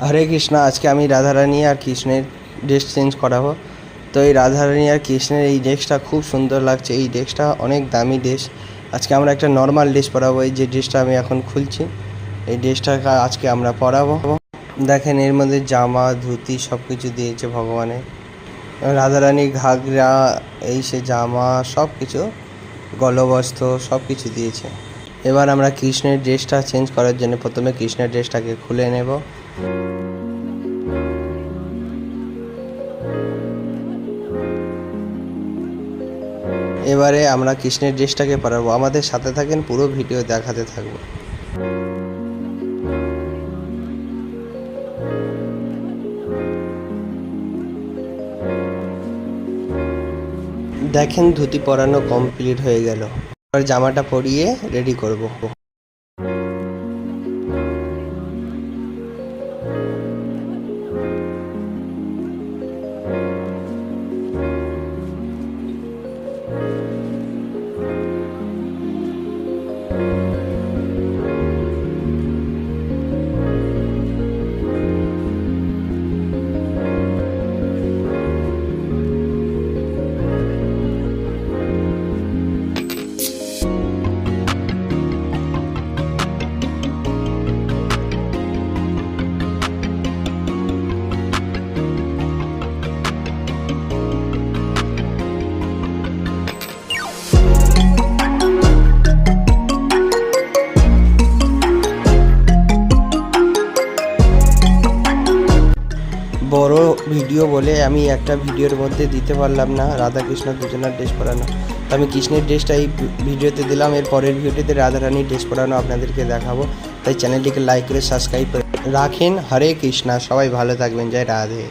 হরে কৃষ্ণ। আজকে আমি রাধারানী আর কৃষ্ণের ড্রেস চেঞ্জ করাবো। তো এই রাধারানী আর কৃষ্ণের এই ড্রেসটা খুব সুন্দর লাগছে। এই ড্রেসটা অনেক দামি ড্রেস। আজকে আমরা একটা নর্মাল ড্রেস পরাবো। এই যে ড্রেসটা আমি এখন খুলছি, এই ড্রেসটা আজকে আমরা পরাবো। দেখেন এর মধ্যে জামা ধুতি সব কিছু দিয়েছে ভগবানের। রাধারানী ঘাগরা, এই সে জামা সব কিছু, গলবস্ত্র সব কিছু দিয়েছে। এবার আমরা কৃষ্ণের ড্রেসটা চেঞ্জ করার জন্য প্রথমে কৃষ্ণের ড্রেসটাকে খুলে নেব। এবারে আমরা কৃষ্ণের ড্রেসটাকে পরাবো। আমাদের সাথে থাকেন, পুরো ভিডিও দেখাতে থাকবো। দেখেন ধুতি পরানো কমপ্লিট হয়ে গেল। এবার জামাটা পরিয়ে রেডি করব। বড় ভিডিও বলে আমি একটা ভিডিওর মধ্যে দিতে পারলাম না রাধাকৃষ্ণ দুজনের ড্রেস পরানো। তো আমি কৃষ্ণের ড্রেসটা এই ভিডিওতে দিলাম। এর পরের ভিডিওতে রাধারানীর ড্রেস পরানো আপনাদেরকে দেখাবো। তাই চ্যানেলটিকে লাইক করে সাবস্ক্রাইব করে রাখেন। হরে কৃষ্ণা। সবাই ভালো থাকবেন। জয় রাধে।